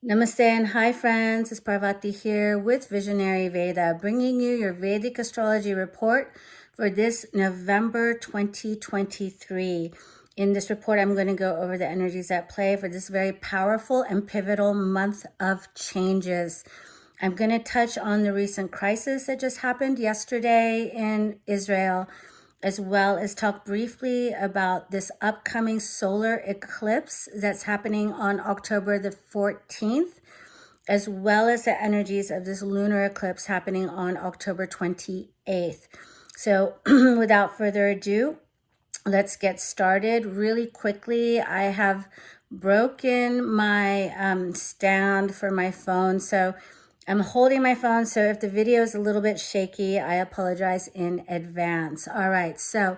Namaste and hi friends, it's Parvati here with Visionary Veda, bringing you your Vedic astrology report for this November 2023. In this report, I'm going to go over the energies at play for this very powerful and pivotal month of changes. I'm going to touch on the recent crisis that just happened yesterday in Israel, as well as talk briefly about this upcoming solar eclipse that's happening on October the 14th, as well as the energies of this lunar eclipse happening on October 28th. So without further ado, let's get started really quickly. I have broken my stand for my phone, so I'm holding my phone, so if the video is a little bit shaky, I apologize in advance. All right, so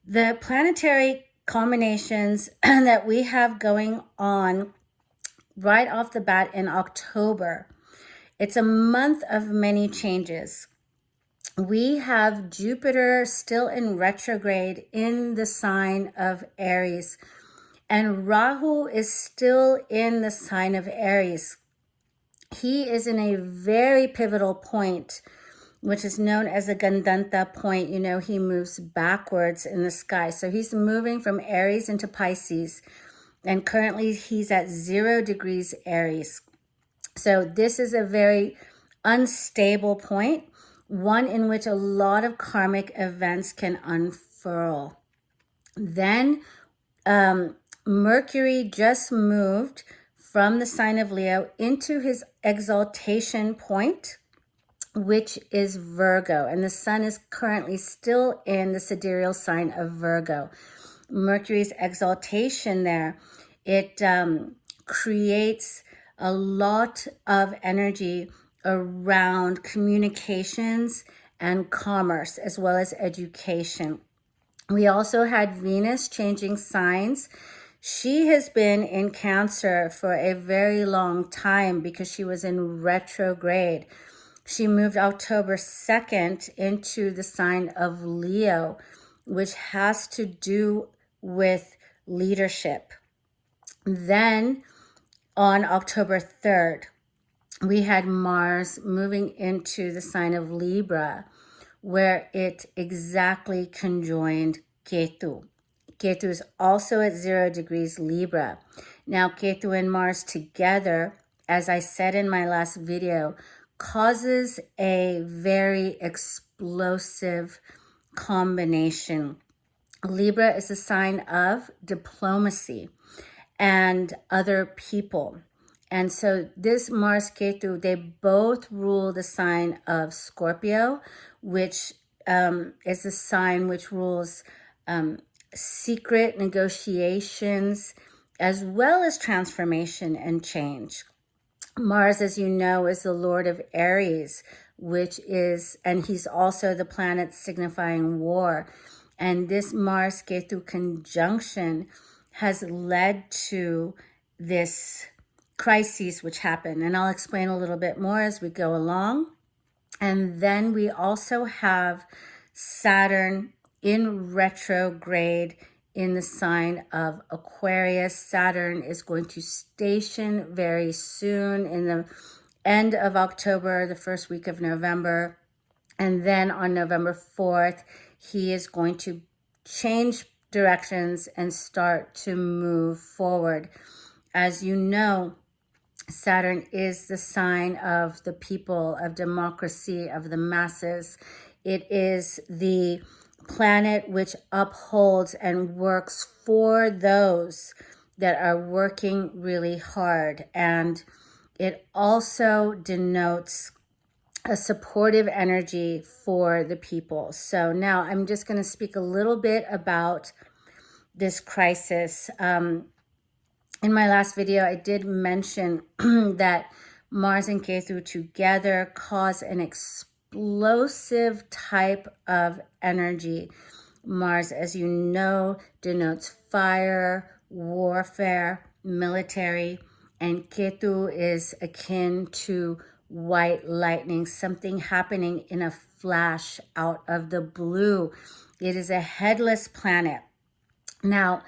the planetary combinations that we have going on right off the bat in October, it's a month of many changes. We have Jupiter still in retrograde in the sign of Aries, and Rahu is still in the sign of Aries. He is in a very pivotal point, which is known as a Gandanta point. You know, he moves backwards in the sky. So he's moving from Aries into Pisces, and currently he's at 0 degrees Aries. So this is a very unstable point, one in which a lot of karmic events can unfurl. Then Mercury just moved from the sign of Leo into his exaltation point, which is Virgo, and the sun is currently still in the sidereal sign of Virgo. Mercury's exaltation there, it creates a lot of energy around communications and commerce, as well as education. We also had Venus changing signs. She has been in Cancer for a very long time because she was in retrograde. She moved October 2nd into the sign of Leo, which has to do with leadership. Then on October 3rd, we had Mars moving into the sign of Libra, where it exactly conjoined Ketu. Ketu is also at 0 degrees Libra. Now, Ketu and Mars together, as I said in my last video, causes a very explosive combination. Libra is a sign of diplomacy and other people. And so this Mars Ketu, they both rule the sign of Scorpio, which is a sign which rules secret negotiations, as well as transformation and change. Mars, as you know, is the Lord of Aries, which is, and he's also the planet signifying war. And this Mars Ketu conjunction has led to this crises which happen, and I'll explain a little bit more as we go along. And then we also have Saturn in retrograde in the sign of Aquarius. Saturn is going to station very soon in the end of October, the first week of November. And then on November 4th, he is going to change directions and start to move forward. As you know, Saturn is the sign of the people, of democracy, of the masses. It is the planet which upholds and works for those that are working really hard. And it also denotes a supportive energy for the people. So now I'm just going to speak a little bit about this crisis. In my last video, I did mention that Mars and Ketu together cause an explosive type of energy. Mars, as you know, denotes fire, warfare, military, and Ketu is akin to white lightning, something happening in a flash out of the blue. It is a headless planet. Now,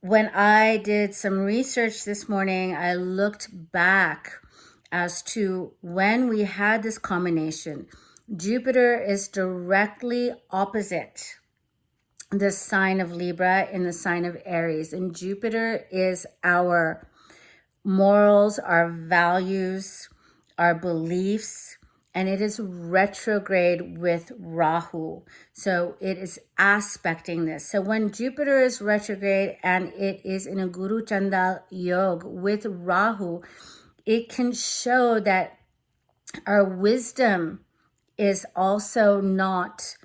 when I did some research this morning, I looked back as to when we had this combination. Jupiter is directly opposite the sign of Libra in the sign of Aries. And Jupiter is our morals, our values, our beliefs, and it is retrograde with Rahu. So it is aspecting this. So when Jupiter is retrograde and it is in a Guru Chandal Yoga with Rahu, it can show that our wisdom is also not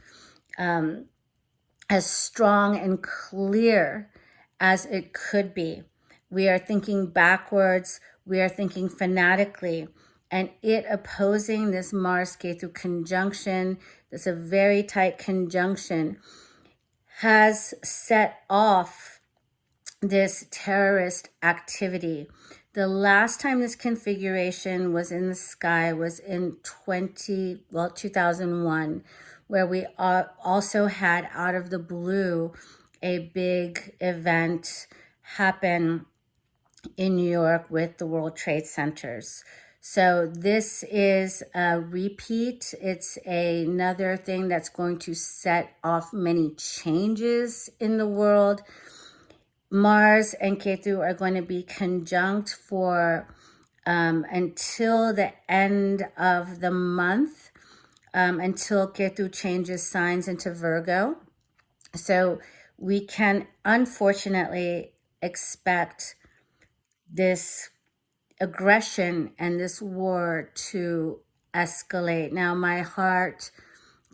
as strong and clear as it could be. We are thinking backwards, we are thinking fanatically, and it opposing this Mars Ketu conjunction, that's a very tight conjunction, has set off this terrorist activity. The last time this configuration was in the sky was in 2001, where we also had out of the blue a big event happen in New York with the World Trade Centers. So this is a repeat. It's another thing that's going to set off many changes in the world. Mars and Ketu are going to be conjunct for until the end of the month, until Ketu changes signs into Virgo. So we can unfortunately expect this aggression and this war to escalate. Now, my heart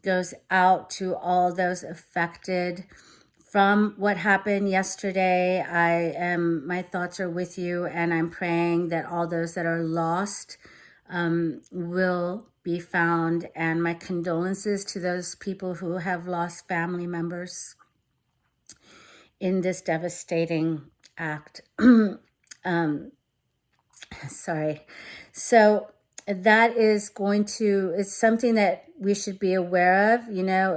goes out to all those affected from what happened yesterday. My thoughts are with you, and I'm praying that all those that are lost will be found, and my condolences to those people who have lost family members in this devastating act. Sorry. So that is it's something that we should be aware of. You know,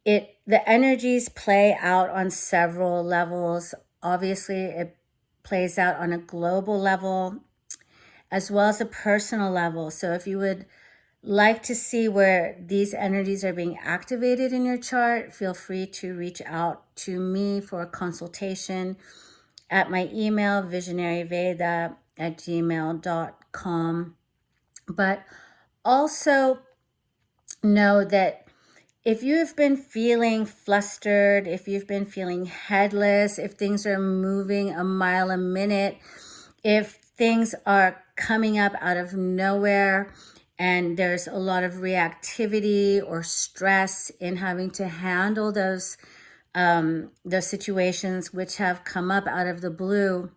the energies play out on several levels. Obviously, it plays out on a global level as well as a personal level. So if you would like to see where these energies are being activated in your chart, feel free to reach out to me for a consultation at my email, visionaryveda@gmail.com. But also know that if you have been feeling flustered, if you've been feeling headless, if things are moving a mile a minute, if things are coming up out of nowhere and there's a lot of reactivity or stress in having to handle those situations which have come up out of the blue,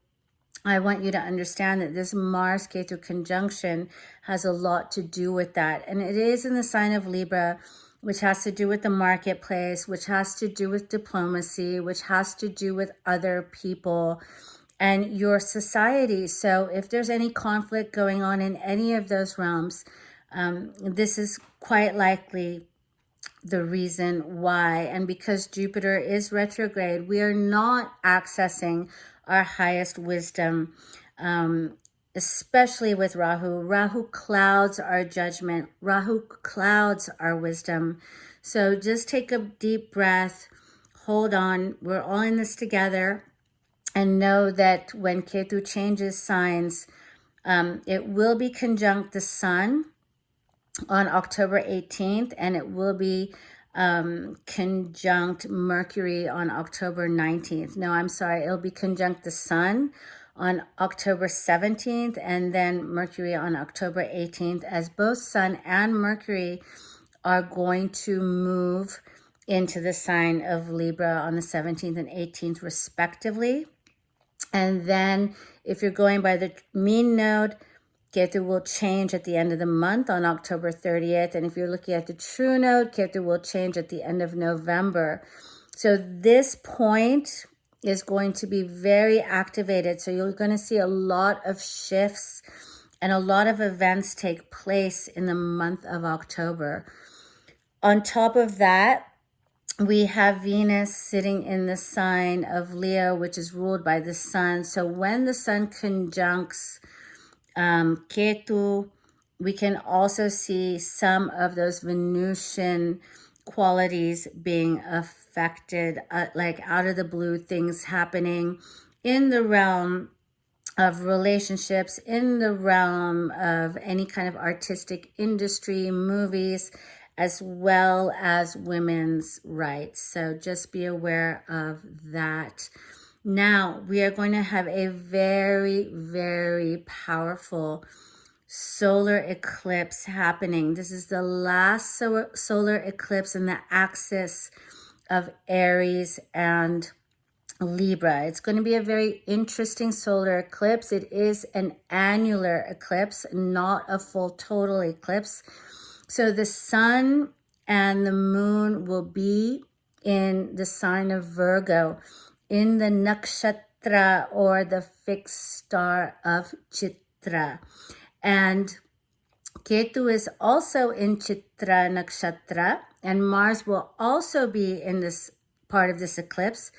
I want you to understand that this Mars-Ketu conjunction has a lot to do with that. And it is in the sign of Libra, which has to do with the marketplace, which has to do with diplomacy, which has to do with other people and your society. So if there's any conflict going on in any of those realms, this is quite likely the reason why. And because Jupiter is retrograde, we are not accessing our highest wisdom, especially with Rahu. Rahu clouds our judgment. Rahu clouds our wisdom. So just take a deep breath, hold on. We're all in this together. And know that when Ketu changes signs, it will be conjunct the sun on October 18th, and it will be conjunct Mercury on October 19th. No, I'm sorry, it'll be conjunct the sun on October 17th, and then Mercury on October 18th, as both sun and Mercury are going to move into the sign of Libra on the 17th and 18th respectively. And then if you're going by the mean node, Ketu will change at the end of the month on October 30th. And if you're looking at the true node, Ketu will change at the end of November. So this point is going to be very activated. So you're going to see a lot of shifts and a lot of events take place in the month of October. On top of that, we have Venus sitting in the sign of Leo, which is ruled by the sun. So when the sun conjuncts Ketu, we can also see some of those Venusian qualities being affected, like out of the blue things happening in the realm of relationships, in the realm of any kind of artistic industry, movies, as well as women's rights. So just be aware of that. Now, we are going to have a very, very powerful solar eclipse happening. This is the last solar eclipse in the axis of Aries and Libra. It's going to be a very interesting solar eclipse. It is an annular eclipse, not a full total eclipse. So the sun and the moon will be in the sign of Virgo, in the nakshatra or the fixed star of Chitra. And Ketu is also in Chitra nakshatra, and Mars will also be in this part of this eclipse,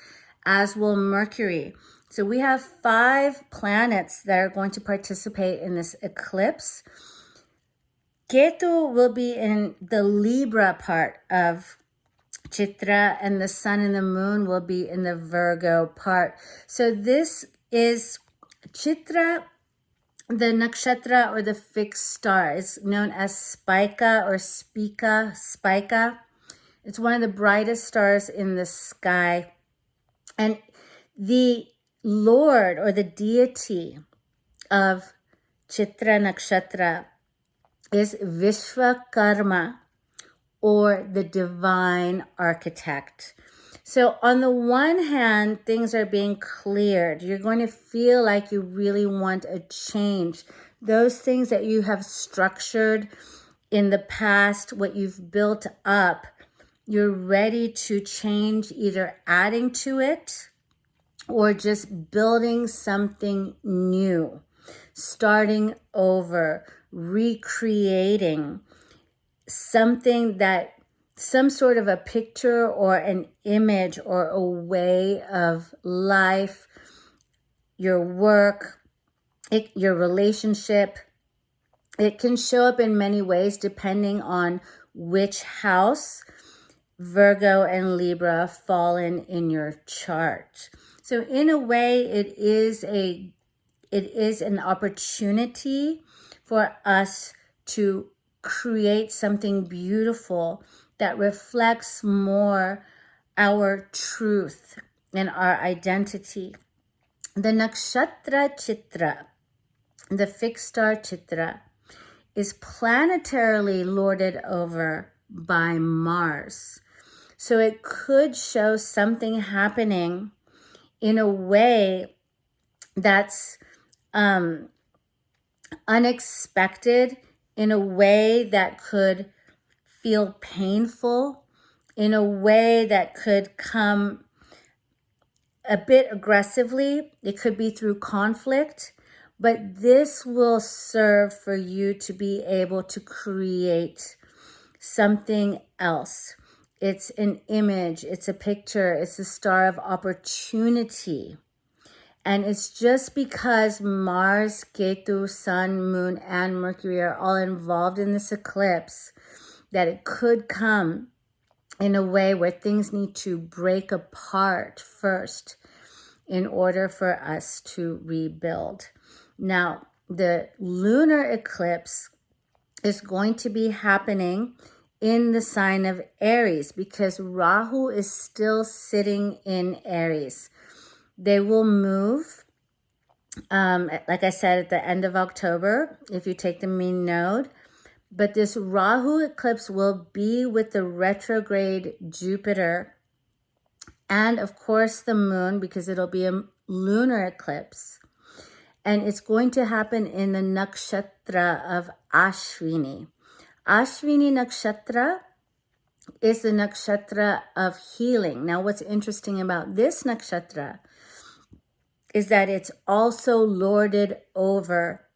as will Mercury. So we have 5 planets that are going to participate in this eclipse. Ketu will be in the Libra part of Chitra, and the sun and the moon will be in the Virgo part. So this is Chitra, the nakshatra or the fixed star. Is known as Spica or Spica. It's one of the brightest stars in the sky. And the Lord or the deity of Chitra nakshatra is Vishwakarma, or the divine architect. So on the one hand, things are being cleared. You're going to feel like you really want a change. Those things that you have structured in the past, what you've built up, you're ready to change, either adding to it or just building something new, starting over, recreating something that, some sort of a picture or an image or a way of life, your work, your relationship. It can show up in many ways depending on which house Virgo and Libra fall in your chart. So in a way, it is an opportunity for us to create something beautiful that reflects more our truth and our identity. The nakshatra Chitra, the fixed star Chitra, is planetarily lorded over by Mars. So it could show something happening in a way that's unexpected, in a way that could feel painful, in a way that could come a bit aggressively. It could be through conflict, but this will serve for you to be able to create something else. It's an image, it's a picture, it's a star of opportunity. And it's just because Mars, Ketu, Sun, Moon, and Mercury are all involved in this eclipse that it could come in a way where things need to break apart first in order for us to rebuild. Now, the lunar eclipse is going to be happening in the sign of Aries because Rahu is still sitting in Aries. They will move, like I said, at the end of October, if you take the mean node. But this Rahu eclipse will be with the retrograde Jupiter and, of course, the moon, because it'll be a lunar eclipse. And it's going to happen in the nakshatra of Ashwini. Ashwini nakshatra is the nakshatra of healing. Now, what's interesting about this nakshatra is that it's also lorded over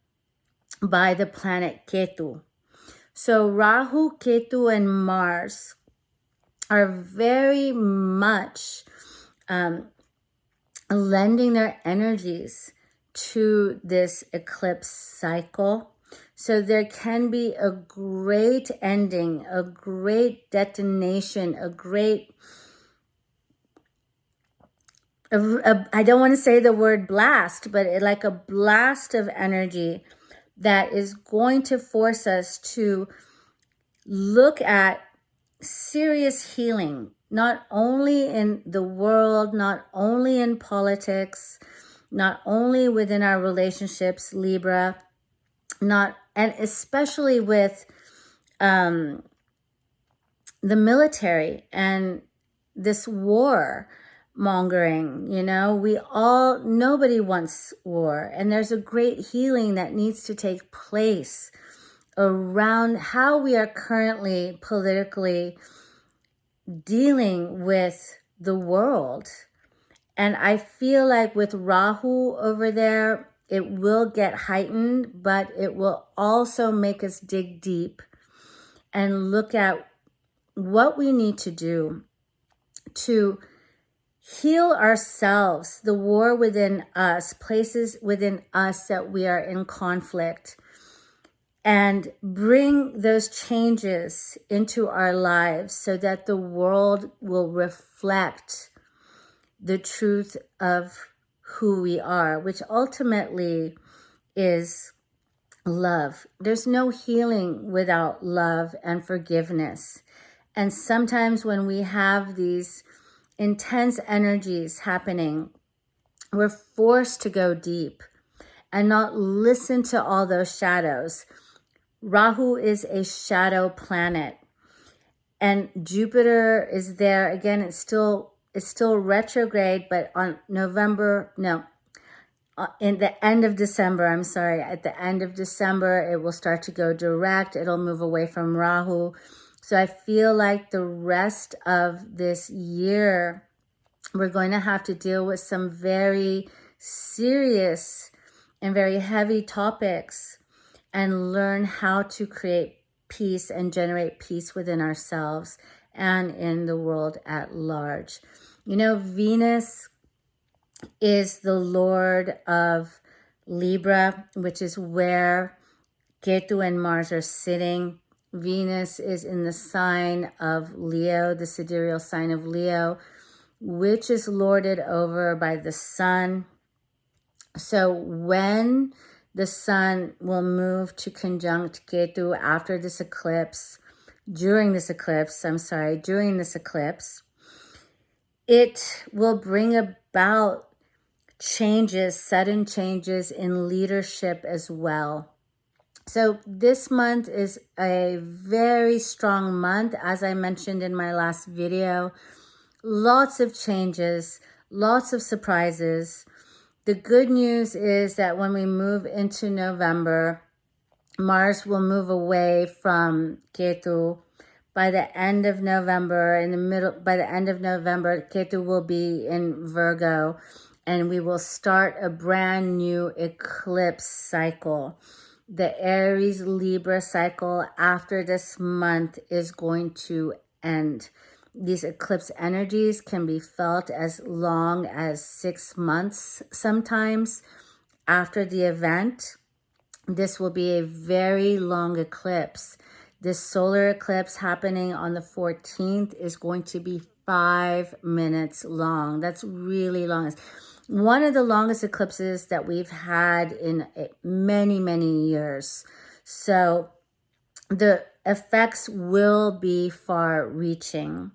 by the planet Ketu. So Rahu, Ketu, and Mars are very much lending their energies to this eclipse cycle. So there can be a great ending, a great detonation, a great, I don't want to say the word blast, but like a blast of energy that is going to force us to look at serious healing, not only in the world, not only in politics, not only within our relationships, Libra, and especially with the military and this war mongering. Nobody wants war, and there's a great healing that needs to take place around how we are currently politically dealing with the world. And I feel like with Rahu over there, it will get heightened, but it will also make us dig deep and look at what we need to do to heal ourselves, the war within us, places within us that we are in conflict, and bring those changes into our lives so that the world will reflect the truth of who we are, which ultimately is love. There's no healing without love and forgiveness. And sometimes when we have these intense energies happening, we're forced to go deep and not listen to all those shadows. Rahu is a shadow planet, and Jupiter is there. Again, it's still retrograde, but on in the end of December, at the end of December, it will start to go direct. It'll move away from Rahu. So I feel like the rest of this year, we're going to have to deal with some very serious and very heavy topics and learn how to create peace and generate peace within ourselves and in the world at large. Venus is the Lord of Libra, which is where Ketu and Mars are sitting. Venus is in the sign of Leo, the sidereal sign of Leo, which is lorded over by the sun. So when the sun will move to conjunct Ketu after this eclipse, during this eclipse, it will bring about changes, sudden changes in leadership as well. So this month is a very strong month, as I mentioned in my last video. Lots of changes, lots of surprises. The good news is that when we move into November, Mars will move away from Ketu. By the end of November, Ketu will be in Virgo, and we will start a brand new eclipse cycle. The Aries Libra cycle after this month is going to end. These eclipse energies can be felt as long as 6 months sometimes after the event. This will be a very long eclipse. This solar eclipse happening on the 14th is going to be 5 minutes long. That's really long. It's one of the longest eclipses that we've had in many, many years. So the effects will be far-reaching.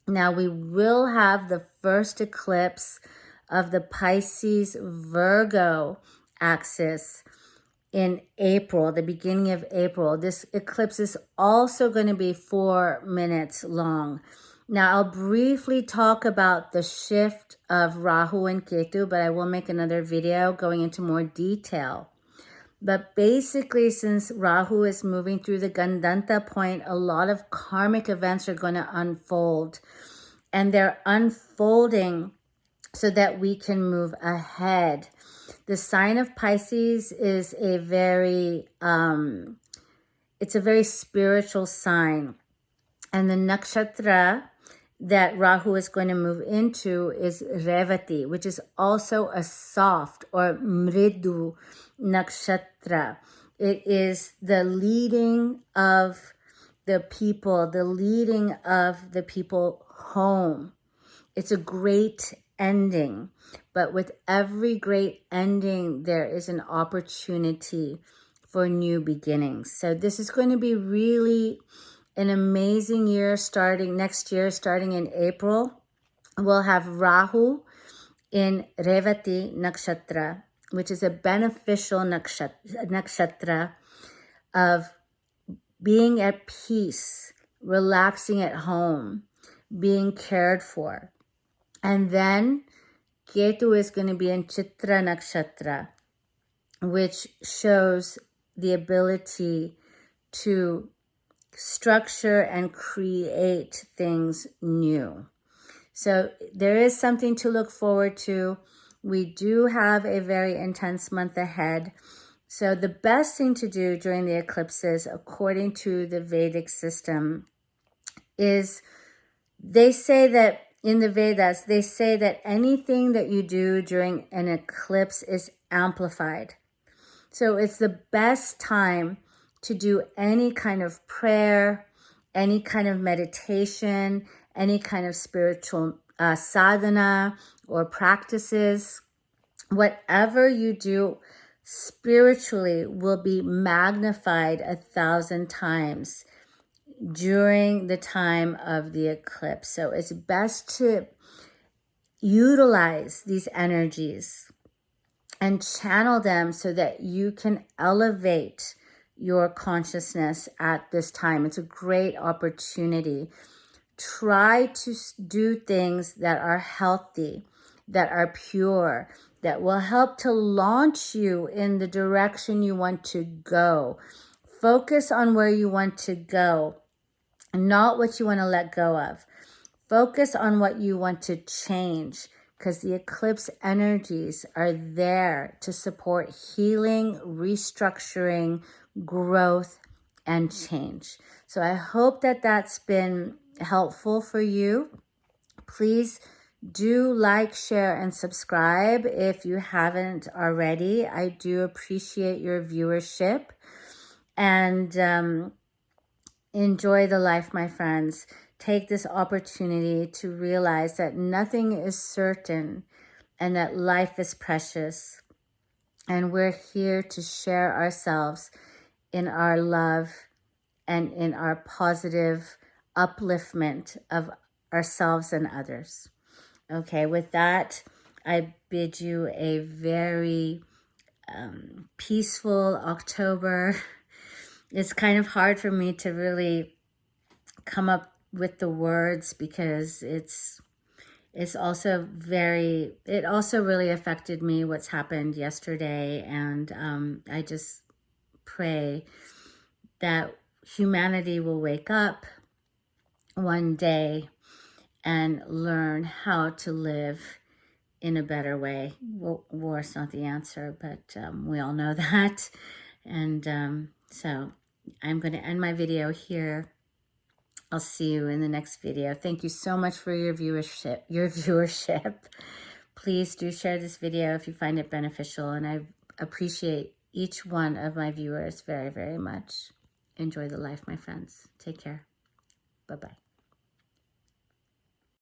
Now we will have the first eclipse of the Pisces Virgo axis in April, the beginning of April. This eclipse is also going to be 4 minutes long. Now I'll briefly talk about the shift of Rahu and Ketu, but I will make another video going into more detail. But basically, since Rahu is moving through the Gandanta point, a lot of karmic events are going to unfold. And they're unfolding so that we can move ahead. The sign of Pisces is a very spiritual sign. And the nakshatra that Rahu is going to move into is Revati, which is also a soft or mridu nakshatra. It is the leading of the people, the leading of the people home. It's a great ending, but with every great ending, there is an opportunity for new beginnings. So this is going to be really an amazing year starting next year, starting in April. We'll have Rahu in Revati Nakshatra, which is a beneficial nakshatra of being at peace, relaxing at home, being cared for. And then Ketu is going to be in Chitra Nakshatra, which shows the ability to structure and create things new. So there is something to look forward to. We do have a very intense month ahead. So the best thing to do during the eclipses, according to the Vedic system, is they say that in the Vedas, they say that anything that you do during an eclipse is amplified. So it's the best time to do any kind of prayer, any kind of meditation, any kind of spiritual sadhana or practices. Whatever you do spiritually will be magnified 1,000 times during the time of the eclipse. So it's best to utilize these energies and channel them so that you can elevate your consciousness at this time. It's a great opportunity. Try to do things that are healthy, that are pure, that will help to launch you in the direction you want to go. Focus on where you want to go, not what you want to let go of. Focus on what you want to change, because the eclipse energies are there to support healing, restructuring, growth, and change. So I hope that that's been helpful for you. Please do like, share, and subscribe if you haven't already. I do appreciate your viewership. And enjoy the life, my friends. Take this opportunity to realize that nothing is certain and that life is precious. And we're here to share ourselves in our love and in our positive upliftment of ourselves and others. Okay, with that, I bid you a very peaceful October. It's kind of hard for me to really come up with the words because it's also it also really affected me what's happened yesterday. And I just pray that humanity will wake up one day and learn how to live in a better way. War is not the answer, but we all know that. And so I'm going to end my video here. I'll see you in the next video. Thank you so much for your viewership. Please do share this video if you find it beneficial, and I appreciate each one of my viewers very, very much. Enjoy the life, my friends. Take care. Bye-bye.